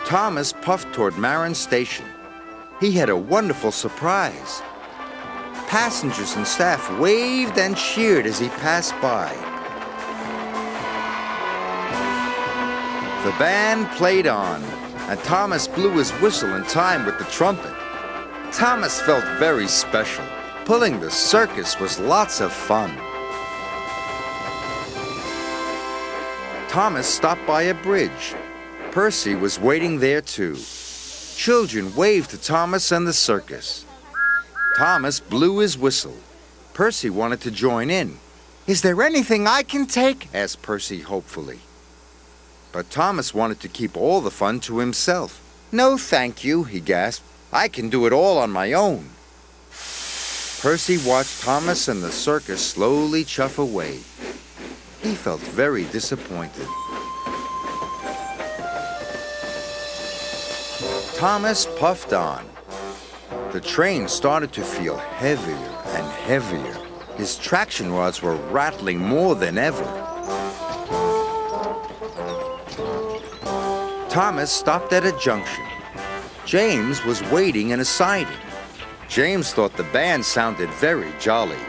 Thomas puffed toward Marin Station. He had a wonderful surprise. Passengers and staff waved and cheered as he passed by. The band played on, and Thomas blew his whistle in time with the trumpet. Thomas felt very special. Pulling the circus was lots of fun. Thomas stopped by a bridge. Percy was waiting there too. Children waved to Thomas and the circus. Thomas blew his whistle. Percy wanted to join in. "Is there anything I can take?" asked Percy hopefully. But Thomas wanted to keep all the fun to himself. "No, thank you," he gasped. "I can do it all on my own." Percy watched Thomas and the circus slowly chuff away. He felt very disappointed. Thomas puffed on. The train started to feel heavier and heavier. His traction rods were rattling more than ever. Thomas stopped at a junction. James was waiting in a siding. James thought the band sounded very jolly.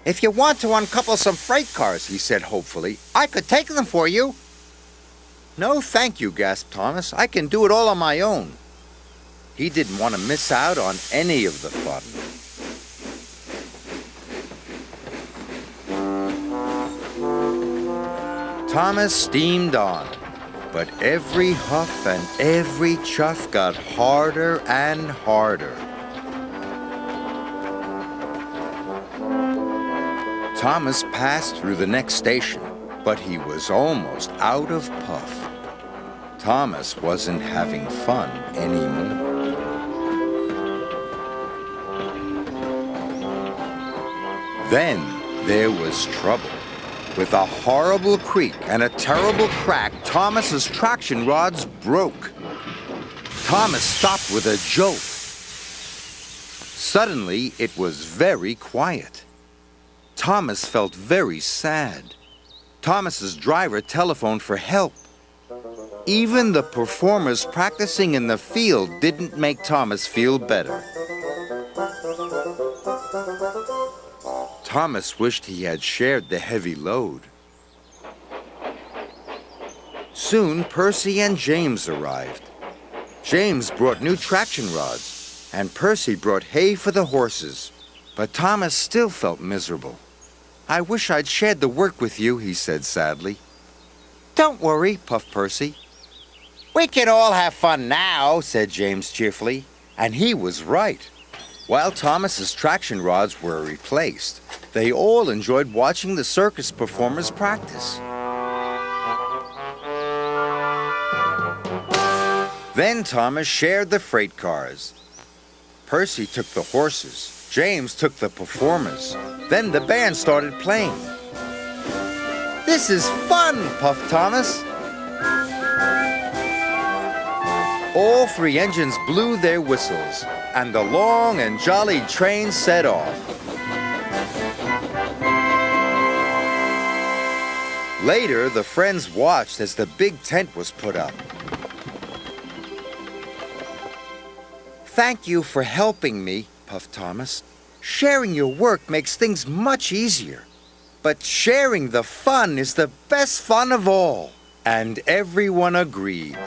"If you want to uncouple some freight cars," he said hopefully, "I could take them for you." "No, thank you," gasped Thomas. "I can do it all on my own." He didn't want to miss out on any of the fun. Thomas steamed on, but every huff and every chuff got harder and harder. Thomas passed through the next station, but he was almost out of puff. Thomas wasn't having fun anymore. Then there was trouble. With a horrible creak and a terrible crack, Thomas's traction rods broke. Thomas stopped with a jolt. Suddenly, it was very quiet. Thomas felt very sad. Thomas's driver telephoned for help. Even the performers practicing in the field didn't make Thomas feel better. Thomas wished he had shared the heavy load. Soon, Percy and James arrived. James brought new traction rods, and Percy brought hay for the horses. But Thomas still felt miserable. "I wish I'd shared the work with you," he said sadly. "Don't worry," puffed Percy. "We can all have fun now," said James cheerfully. And he was right. While Thomas's traction rods were replaced, they all enjoyed watching the circus performers practice. Then Thomas shared the freight cars. Percy took the horses. James took the performers. Then the band started playing. "This is fun," puffed Thomas. All three engines blew their whistles, and the long and jolly train set off. Later, the friends watched as the big tent was put up. "Thank you for helping me," puffed Thomas. "Sharing your work makes things much easier. But sharing the fun is the best fun of all." And everyone agreed.